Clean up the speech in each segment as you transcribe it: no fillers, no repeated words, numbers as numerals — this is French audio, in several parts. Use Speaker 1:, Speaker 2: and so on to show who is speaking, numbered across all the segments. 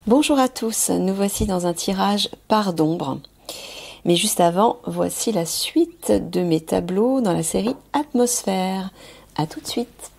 Speaker 1: Bonjour à tous, nous voici dans un tirage part d'ombre. Mais juste avant, voici la suite de mes tableaux dans la série Atmosphère. À tout de suite.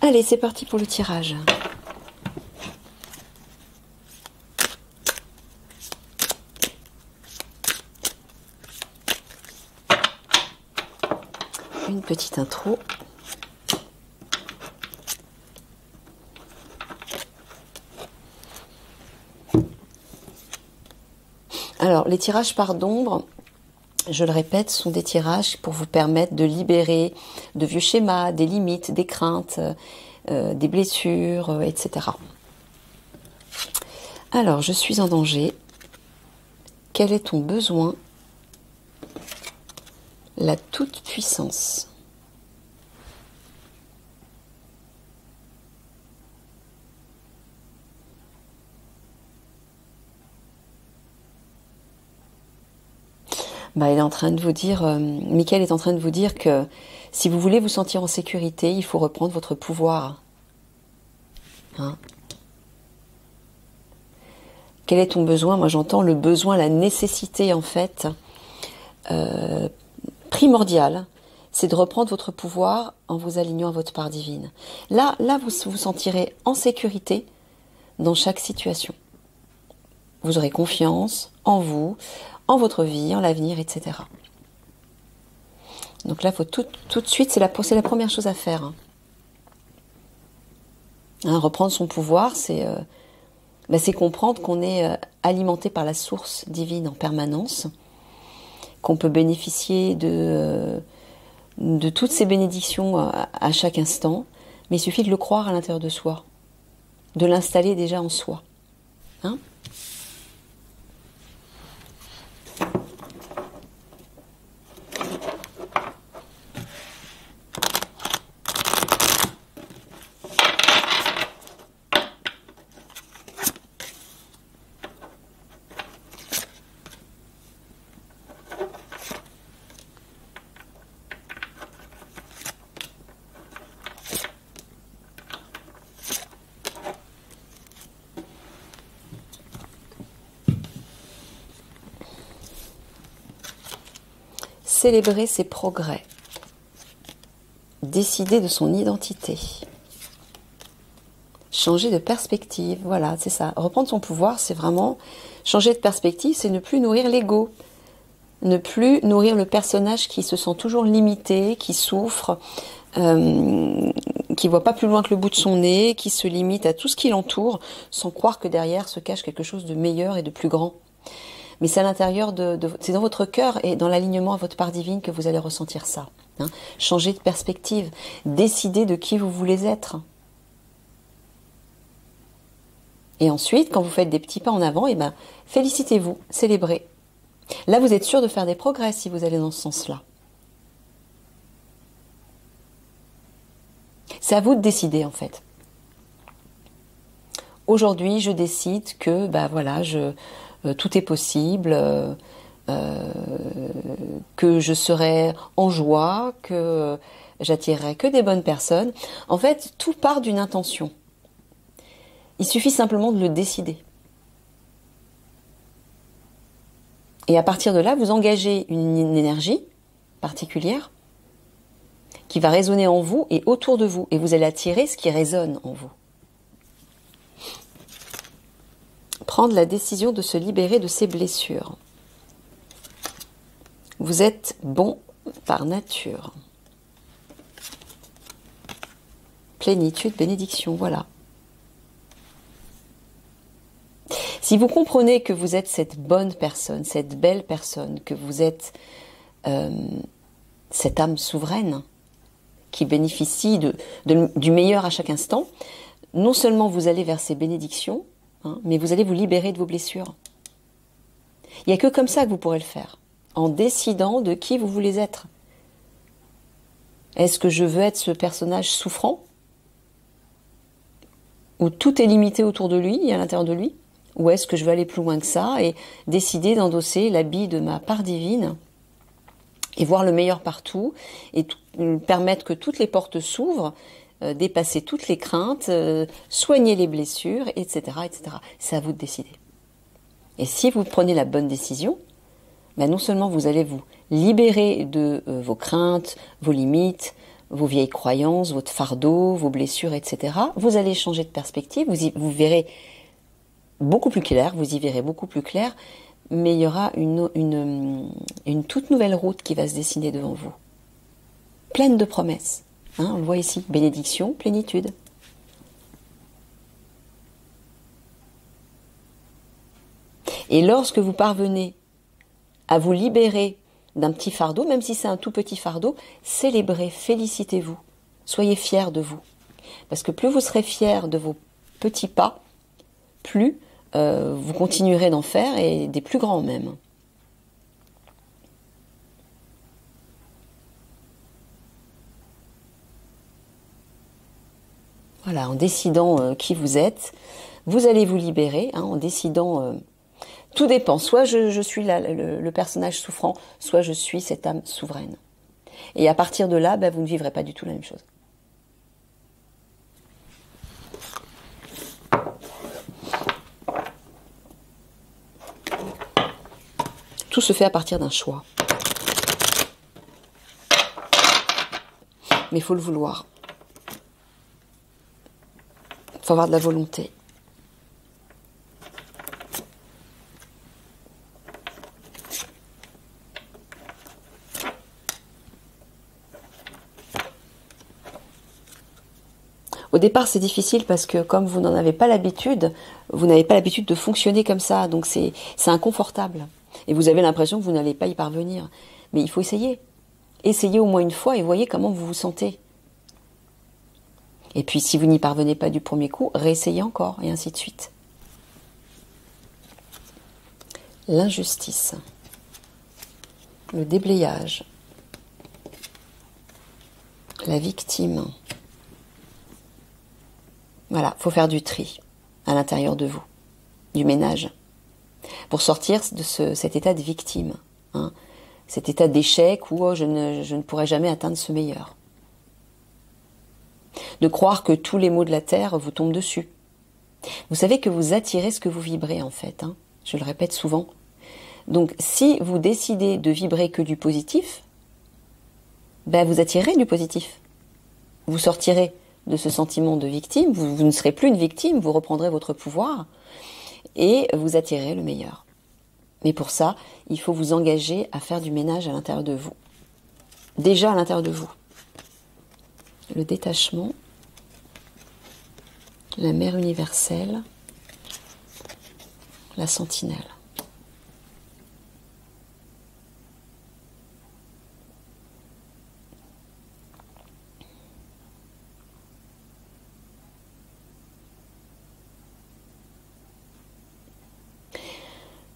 Speaker 1: Allez, c'est parti pour le tirage. Une petite intro. Alors, les tirages par d'ombre, je le répète, sont des tirages pour vous permettre de libérer de vieux schémas, des limites, des craintes, des blessures, etc. Alors, je suis en danger. Quel est ton besoin? La toute-puissance. Il est en train de vous dire, Michael est en train de vous dire que si vous voulez vous sentir en sécurité, il faut reprendre votre pouvoir. Hein? Quel est ton besoin? Moi j'entends le besoin, la nécessité en fait, primordiale, c'est de reprendre votre pouvoir en vous alignant à votre part divine. Là vous vous sentirez en sécurité dans chaque situation. Vous aurez confiance en vous, en votre vie, en l'avenir, etc. Donc là, faut tout de suite, c'est la première chose à faire. Hein, reprendre son pouvoir, c'est comprendre qu'on est alimenté par la source divine en permanence, qu'on peut bénéficier de toutes ces bénédictions à chaque instant, mais il suffit de le croire à l'intérieur de soi, de l'installer déjà en soi. Hein ? Célébrer ses progrès, décider de son identité, changer de perspective, voilà, c'est ça. Reprendre son pouvoir, c'est vraiment changer de perspective, c'est ne plus nourrir l'ego, ne plus nourrir le personnage qui se sent toujours limité, qui souffre, qui voit pas plus loin que le bout de son nez, qui se limite à tout ce qui l'entoure, sans croire que derrière se cache quelque chose de meilleur et de plus grand. Mais c'est à l'intérieur c'est dans votre cœur et dans l'alignement à votre part divine que vous allez ressentir ça. Hein. Changer de perspective, décider de qui vous voulez être. Et ensuite, quand vous faites des petits pas en avant, félicitez-vous, célébrez. Là, vous êtes sûr de faire des progrès si vous allez dans ce sens-là. C'est à vous de décider en fait. Aujourd'hui, je décide que, tout est possible, que je serai en joie, que j'attirerai que des bonnes personnes. En fait, tout part d'une intention. Il suffit simplement de le décider. Et à partir de là, vous engagez une énergie particulière qui va résonner en vous et autour de vous. Et vous allez attirer ce qui résonne en vous. Prendre la décision de se libérer de ses blessures. Vous êtes bon par nature. Plénitude, bénédiction, voilà. Si vous comprenez que vous êtes cette bonne personne, cette belle personne, que vous êtes cette âme souveraine qui bénéficie du meilleur à chaque instant, non seulement vous allez vers ces bénédictions, mais vous allez vous libérer de vos blessures. Il n'y a que comme ça que vous pourrez le faire, en décidant de qui vous voulez être. Est-ce que je veux être ce personnage souffrant, où tout est limité autour de lui et à l'intérieur de lui, ou est-ce que je veux aller plus loin que ça et décider d'endosser l'habit de ma part divine et voir le meilleur partout et permettre que toutes les portes s'ouvrent, dépasser toutes les craintes, soigner les blessures, etc., etc. C'est à vous de décider. Et si vous prenez la bonne décision, non seulement vous allez vous libérer de vos craintes, vos limites, vos vieilles croyances, votre fardeau, vos blessures, etc. Vous allez changer de perspective, vous verrez beaucoup plus clair, vous y verrez beaucoup plus clair, mais il y aura une toute nouvelle route qui va se dessiner devant vous. Pleine de promesses. Hein, on le voit ici, bénédiction, plénitude. Et lorsque vous parvenez à vous libérer d'un petit fardeau, même si c'est un tout petit fardeau, célébrez, félicitez-vous, soyez fiers de vous. Parce que plus vous serez fiers de vos petits pas, plus vous continuerez d'en faire, et des plus grands même. Voilà, en décidant qui vous êtes, vous allez vous libérer, hein, en décidant... tout dépend, soit je suis le personnage souffrant, soit je suis cette âme souveraine. Et à partir de là, vous ne vivrez pas du tout la même chose. Tout se fait à partir d'un choix. Mais il faut le vouloir. Il faut avoir de la volonté. Au départ, c'est difficile parce que comme vous n'en avez pas l'habitude, vous n'avez pas l'habitude de fonctionner comme ça, donc c'est inconfortable. Et vous avez l'impression que vous n'allez pas y parvenir. Mais il faut essayer. Essayez au moins une fois et voyez comment vous vous sentez. Et puis si vous n'y parvenez pas du premier coup, réessayez encore, et ainsi de suite. L'injustice. Le déblayage. La victime. Voilà, il faut faire du tri à l'intérieur de vous, du ménage, pour sortir de cet état de victime, hein, cet état d'échec où je ne pourrai jamais atteindre ce meilleur. De croire que tous les maux de la terre vous tombent dessus. Vous savez que vous attirez ce que vous vibrez en fait, hein, je le répète souvent. Donc si vous décidez de vibrer que du positif, vous attirerez du positif. Vous sortirez de ce sentiment de victime, vous ne serez plus une victime, vous reprendrez votre pouvoir et vous attirerez le meilleur. Mais pour ça, il faut vous engager à faire du ménage à l'intérieur de vous. Déjà à l'intérieur de vous. Le détachement, la mère universelle, la sentinelle.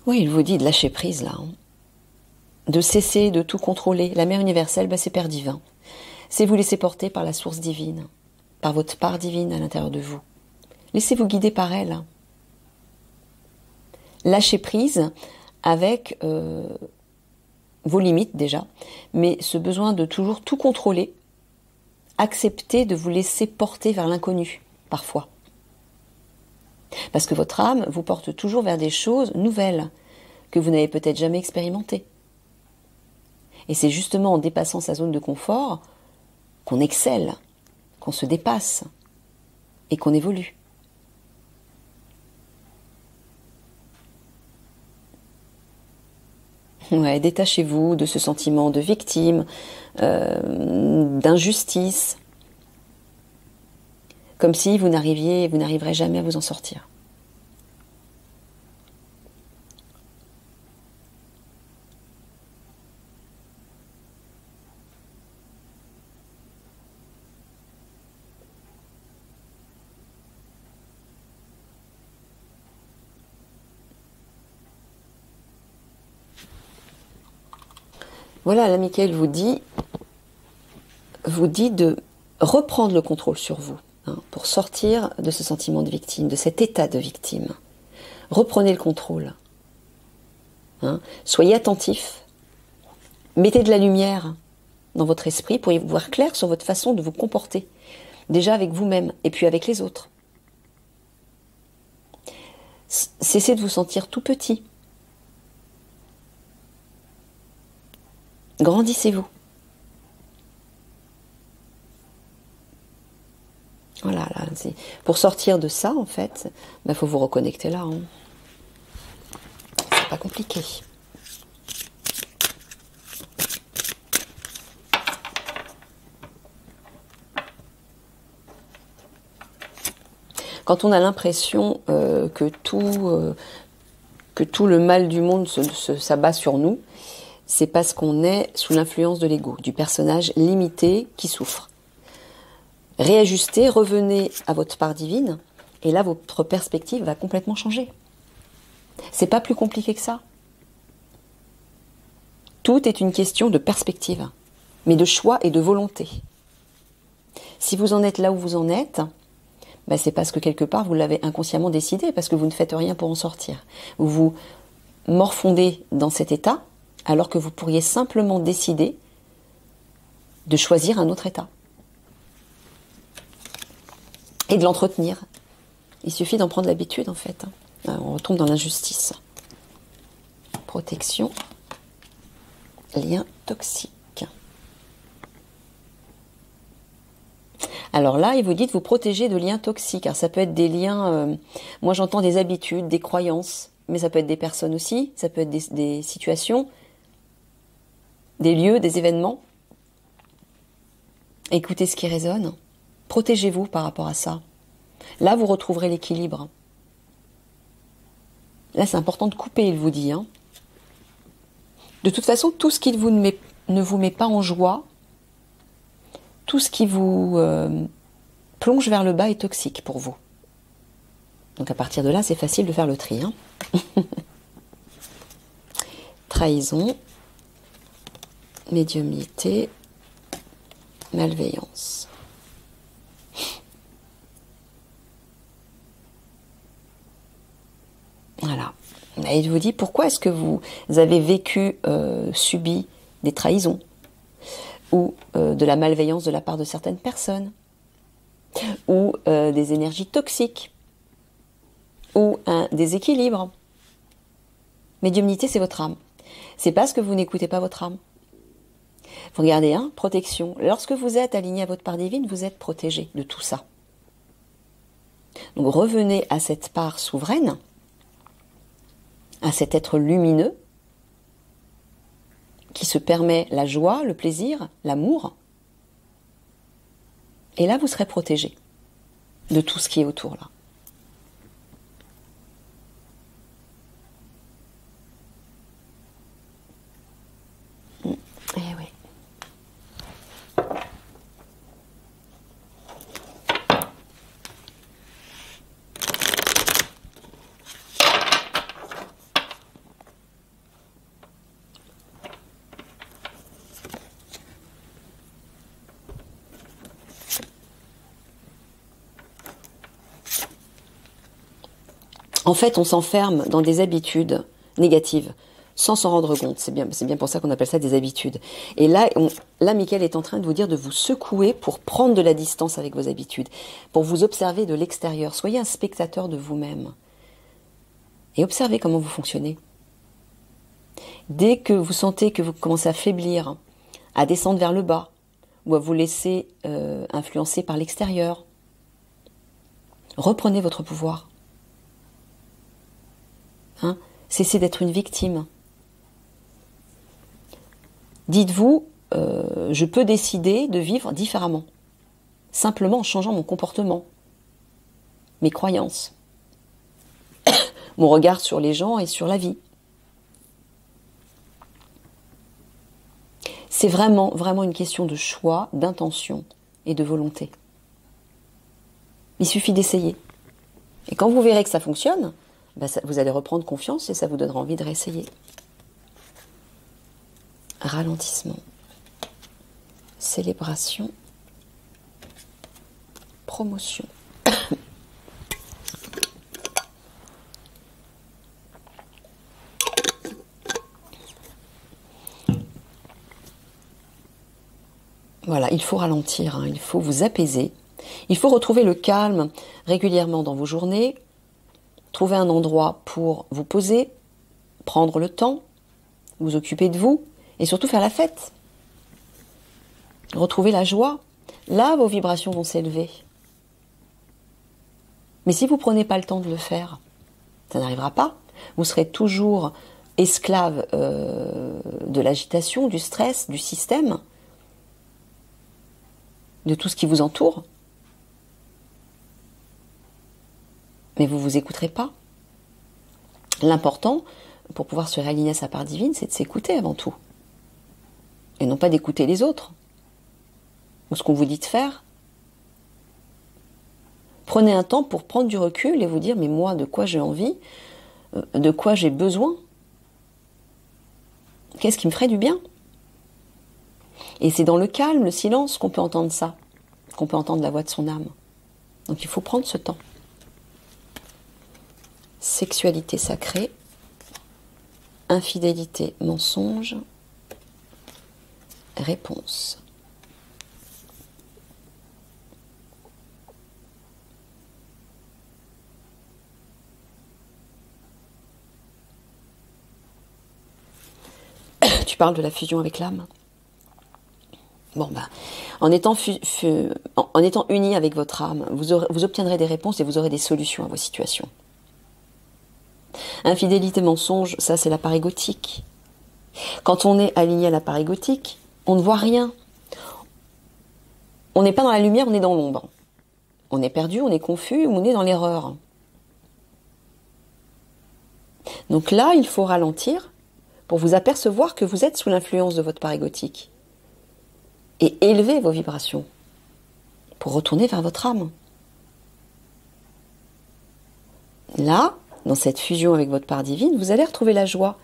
Speaker 1: Oui, il vous dit de lâcher prise là, hein. De cesser de tout contrôler. La mère universelle, c'est Père divin. C'est vous laisser porter par la source divine, par votre part divine à l'intérieur de vous. Laissez-vous guider par elle. Lâchez prise avec vos limites déjà, mais ce besoin de toujours tout contrôler, acceptez de vous laisser porter vers l'inconnu, parfois. Parce que votre âme vous porte toujours vers des choses nouvelles, que vous n'avez peut-être jamais expérimentées. Et c'est justement en dépassant sa zone de confort qu'on excelle, qu'on se dépasse et qu'on évolue. Ouais, détachez-vous de ce sentiment de victime, d'injustice, comme si vous n'arriverez jamais à vous en sortir. Voilà, là, Michael vous dit de reprendre le contrôle sur vous, hein, pour sortir de ce sentiment de victime, de cet état de victime. Reprenez le contrôle. Hein. Soyez attentif. Mettez de la lumière dans votre esprit pour y voir clair sur votre façon de vous comporter. Déjà avec vous-même et puis avec les autres. Cessez de vous sentir tout petit. Grandissez-vous. Voilà, là, pour sortir de ça, en fait, il faut vous reconnecter là. Hein. C'est pas compliqué. Quand on a l'impression que tout le mal du monde s'abat sur nous, c'est parce qu'on est sous l'influence de l'ego, du personnage limité qui souffre. Réajustez, revenez à votre part divine, et là votre perspective va complètement changer. C'est pas plus compliqué que ça. Tout est une question de perspective, mais de choix et de volonté. Si vous en êtes là où vous en êtes, c'est parce que quelque part vous l'avez inconsciemment décidé, parce que vous ne faites rien pour en sortir. Vous vous morfondez dans cet état, alors que vous pourriez simplement décider de choisir un autre état. Et de l'entretenir. Il suffit d'en prendre l'habitude, en fait. On retombe dans l'injustice. Protection. Lien toxique. Alors là, il vous dit de vous protéger de liens toxiques. Alors ça peut être des liens, moi j'entends des habitudes, des croyances, mais ça peut être des personnes aussi, ça peut être des situations, des lieux, des événements. Écoutez ce qui résonne. Protégez-vous par rapport à ça. Là, vous retrouverez l'équilibre. Là, c'est important de couper, il vous dit. Hein. De toute façon, tout ce qui ne vous met pas en joie, tout ce qui vous plonge vers le bas est toxique pour vous. Donc à partir de là, c'est facile de faire le tri. Hein. Trahison, médiumnité, malveillance. Voilà. Et il vous dit, pourquoi est-ce que vous avez vécu, subi des trahisons ou de la malveillance de la part de certaines personnes, ou des énergies toxiques, ou un déséquilibre. Médiumnité, c'est votre âme. C'est parce que vous n'écoutez pas votre âme. Vous regardez, hein, protection. Lorsque vous êtes aligné à votre part divine, vous êtes protégé de tout ça. Donc revenez à cette part souveraine, à cet être lumineux, qui se permet la joie, le plaisir, l'amour. Et là, vous serez protégé de tout ce qui est autour là. Eh oui. En fait, on s'enferme dans des habitudes négatives sans s'en rendre compte. C'est bien pour ça qu'on appelle ça des habitudes. Et là, Mickaël est en train de vous dire de vous secouer pour prendre de la distance avec vos habitudes, pour vous observer de l'extérieur. Soyez un spectateur de vous-même et observez comment vous fonctionnez. Dès que vous sentez que vous commencez à faiblir, à descendre vers le bas, ou à vous laisser influencer par l'extérieur, reprenez votre pouvoir. Hein, cessez d'être une victime. Dites-vous, je peux décider de vivre différemment, simplement en changeant mon comportement, mes croyances, mon regard sur les gens et sur la vie. C'est vraiment, vraiment une question de choix, d'intention et de volonté. Il suffit d'essayer. Et quand vous verrez que ça fonctionne, vous allez reprendre confiance et ça vous donnera envie de réessayer. Ralentissement, célébration, promotion. Voilà, il faut ralentir, hein, il faut vous apaiser. Il faut retrouver le calme régulièrement dans vos journées. Trouver un endroit pour vous poser, prendre le temps, vous occuper de vous et surtout faire la fête. Retrouver la joie. Là, vos vibrations vont s'élever. Mais si vous prenez pas le temps de le faire, ça n'arrivera pas. Vous serez toujours esclave de l'agitation, du stress, du système, de tout ce qui vous entoure. Mais vous vous écouterez pas. L'important, pour pouvoir se réaligner à sa part divine, c'est de s'écouter avant tout. Et non pas d'écouter les autres. Ou ce qu'on vous dit de faire. Prenez un temps pour prendre du recul et vous dire, mais moi, de quoi j'ai envie? De quoi j'ai besoin? Qu'est-ce qui me ferait du bien? Et c'est dans le calme, le silence qu'on peut entendre ça, qu'on peut entendre la voix de son âme. Donc il faut prendre ce temps. Sexualité sacrée, infidélité, mensonge, réponse. Tu parles de la fusion avec l'âme. Bon, en étant unis avec votre âme, vous obtiendrez des réponses et vous aurez des solutions à vos situations. Infidélité, mensonge, ça c'est la part égotique. Quand on est aligné à la part égotique, on ne voit rien. On n'est pas dans la lumière, on est dans l'ombre. On est perdu, on est confus, on est dans l'erreur. Donc là, il faut ralentir pour vous apercevoir que vous êtes sous l'influence de votre part égotique. Et élever vos vibrations pour retourner vers votre âme. Là, dans cette fusion avec votre part divine, vous allez retrouver la joie.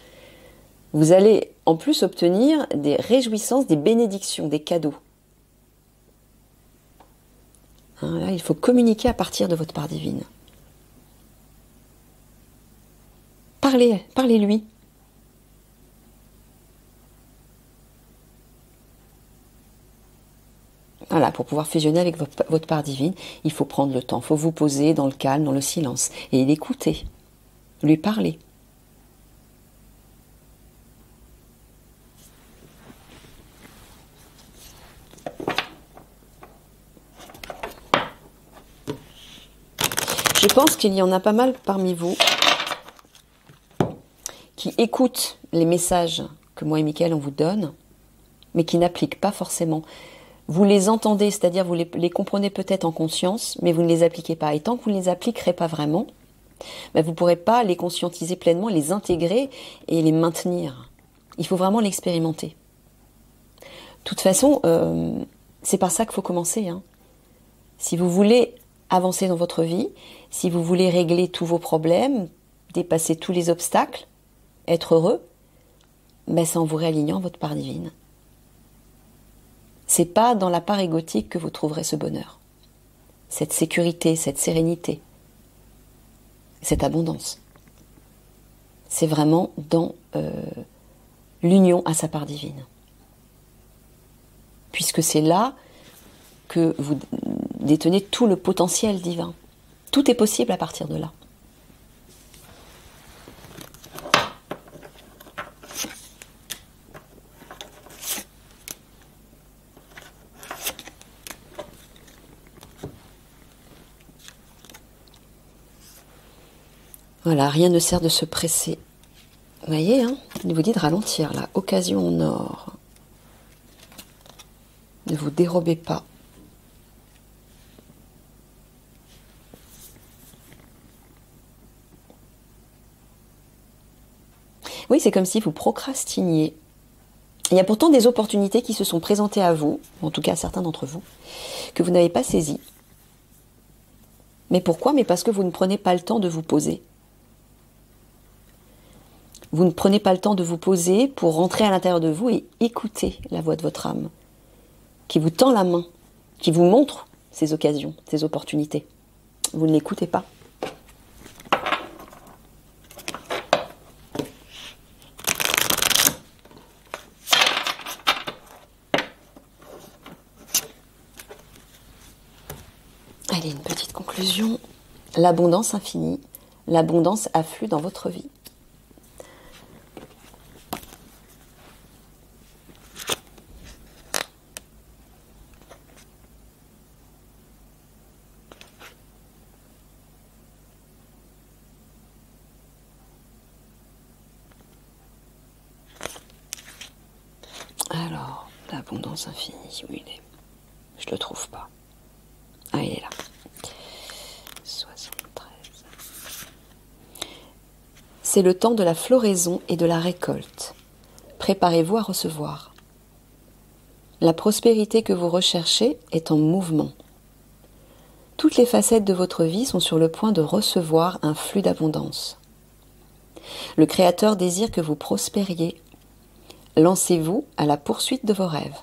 Speaker 1: Vous allez en plus obtenir des réjouissances, des bénédictions, des cadeaux. Là, il faut communiquer à partir de votre part divine. Parlez-lui. Voilà, pour pouvoir fusionner avec votre part divine, il faut prendre le temps, il faut vous poser dans le calme, dans le silence, et l'écouter, lui parler. Je pense qu'il y en a pas mal parmi vous qui écoutent les messages que moi et Mickaël on vous donne, mais qui n'appliquent pas forcément. Vous les entendez, c'est-à-dire vous les comprenez peut-être en conscience, mais vous ne les appliquez pas. Et tant que vous ne les appliquerez pas vraiment, vous ne pourrez pas les conscientiser pleinement, les intégrer et les maintenir. Il faut vraiment l'expérimenter. De toute façon, c'est par ça qu'il faut commencer. Si vous voulez avancer dans votre vie, si vous voulez régler tous vos problèmes, dépasser tous les obstacles, être heureux, c'est en vous réalignant à votre part divine. C'est pas dans la part égotique que vous trouverez ce bonheur. Cette sécurité, cette sérénité, cette abondance. C'est vraiment dans l'union à sa part divine. Puisque c'est là que vous détenez tout le potentiel divin. Tout est possible à partir de là. Voilà, rien ne sert de se presser. Vous voyez, il vous dit de ralentir, là. Occasion en or. Ne vous dérobez pas. Oui, c'est comme si vous procrastiniez. Il y a pourtant des opportunités qui se sont présentées à vous, en tout cas à certains d'entre vous, que vous n'avez pas saisies. Mais pourquoi? Mais parce que vous ne prenez pas le temps de vous poser. Vous ne prenez pas le temps de vous poser pour rentrer à l'intérieur de vous et écouter la voix de votre âme, qui vous tend la main, qui vous montre ces occasions, ces opportunités. Vous ne l'écoutez pas. Allez, une petite conclusion. L'abondance infinie, l'abondance afflue dans votre vie. Alors, l'abondance infinie, où il est? Je le trouve pas. Ah, il est là. 73. C'est le temps de la floraison et de la récolte. Préparez-vous à recevoir. La prospérité que vous recherchez est en mouvement. Toutes les facettes de votre vie sont sur le point de recevoir un flux d'abondance. Le Créateur désire que vous prospériez. Lancez-vous à la poursuite de vos rêves.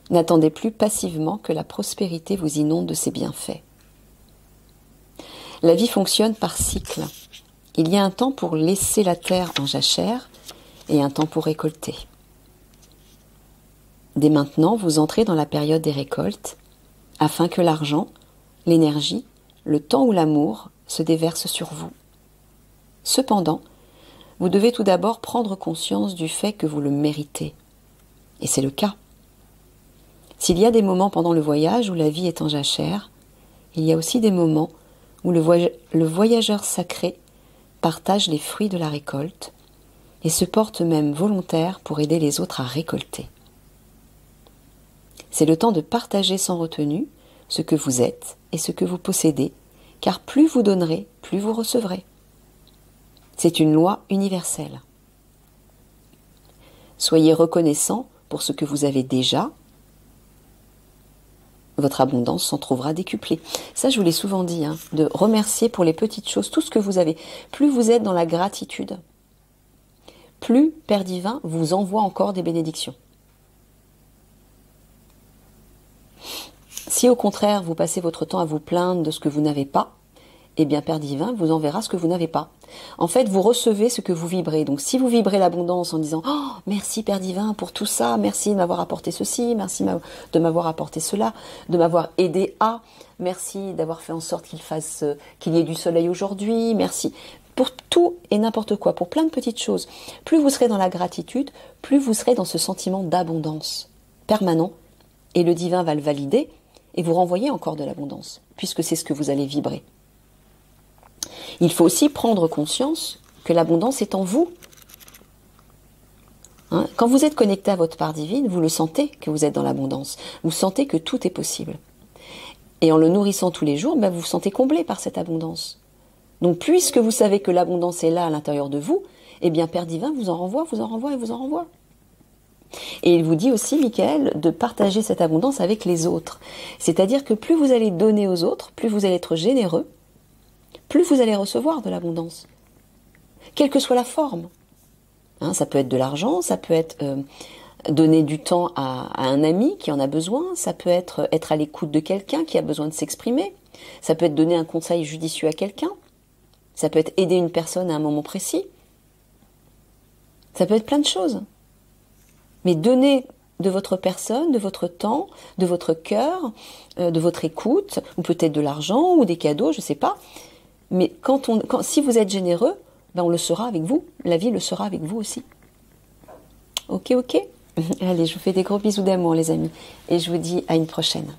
Speaker 1: N'attendez plus passivement que la prospérité vous inonde de ses bienfaits. La vie fonctionne par cycle. Il y a un temps pour laisser la terre en jachère et un temps pour récolter. Dès maintenant, vous entrez dans la période des récoltes afin que l'argent, l'énergie, le temps ou l'amour se déversent sur vous. Cependant, vous devez tout d'abord prendre conscience du fait que vous le méritez. Et c'est le cas. S'il y a des moments pendant le voyage où la vie est en jachère, il y a aussi des moments où le voyageur sacré partage les fruits de la récolte et se porte même volontaire pour aider les autres à récolter. C'est le temps de partager sans retenue ce que vous êtes et ce que vous possédez, car plus vous donnerez, plus vous recevrez. C'est une loi universelle. Soyez reconnaissant pour ce que vous avez déjà. Votre abondance s'en trouvera décuplée. Ça, je vous l'ai souvent dit, de remercier pour les petites choses, tout ce que vous avez. Plus vous êtes dans la gratitude, plus Père Divin vous envoie encore des bénédictions. Si au contraire, vous passez votre temps à vous plaindre de ce que vous n'avez pas, eh bien Père Divin vous enverra ce que vous n'avez pas. En fait, vous recevez ce que vous vibrez. Donc si vous vibrez l'abondance en disant « Oh, merci Père Divin pour tout ça, merci de m'avoir apporté ceci, merci de m'avoir apporté cela, de m'avoir aidé à, merci d'avoir fait en sorte qu'il y ait du soleil aujourd'hui, merci. » Pour tout et n'importe quoi, pour plein de petites choses. Plus vous serez dans la gratitude, plus vous serez dans ce sentiment d'abondance permanent. Et le divin va le valider et vous renvoyer encore de l'abondance, puisque c'est ce que vous allez vibrer. Il faut aussi prendre conscience que l'abondance est en vous. Quand vous êtes connecté à votre part divine, vous le sentez que vous êtes dans l'abondance. Vous sentez que tout est possible. Et en le nourrissant tous les jours, vous vous sentez comblé par cette abondance. Donc puisque vous savez que l'abondance est là à l'intérieur de vous, eh bien Père Divin vous en renvoie, vous en renvoie et vous en renvoie. Et il vous dit aussi, Michael, de partager cette abondance avec les autres. C'est-à-dire que plus vous allez donner aux autres, plus vous allez être généreux, plus vous allez recevoir de l'abondance. Quelle que soit la forme. Ça peut être de l'argent, ça peut être donner du temps à un ami qui en a besoin, ça peut être à l'écoute de quelqu'un qui a besoin de s'exprimer, ça peut être donner un conseil judicieux à quelqu'un, ça peut être aider une personne à un moment précis, ça peut être plein de choses. Mais donner de votre personne, de votre temps, de votre cœur, de votre écoute, ou peut-être de l'argent, ou des cadeaux, je ne sais pas. Mais si vous êtes généreux, on le sera avec vous. La vie le sera avec vous aussi. Ok. Allez, je vous fais des gros bisous d'amour, les amis. Et je vous dis à une prochaine.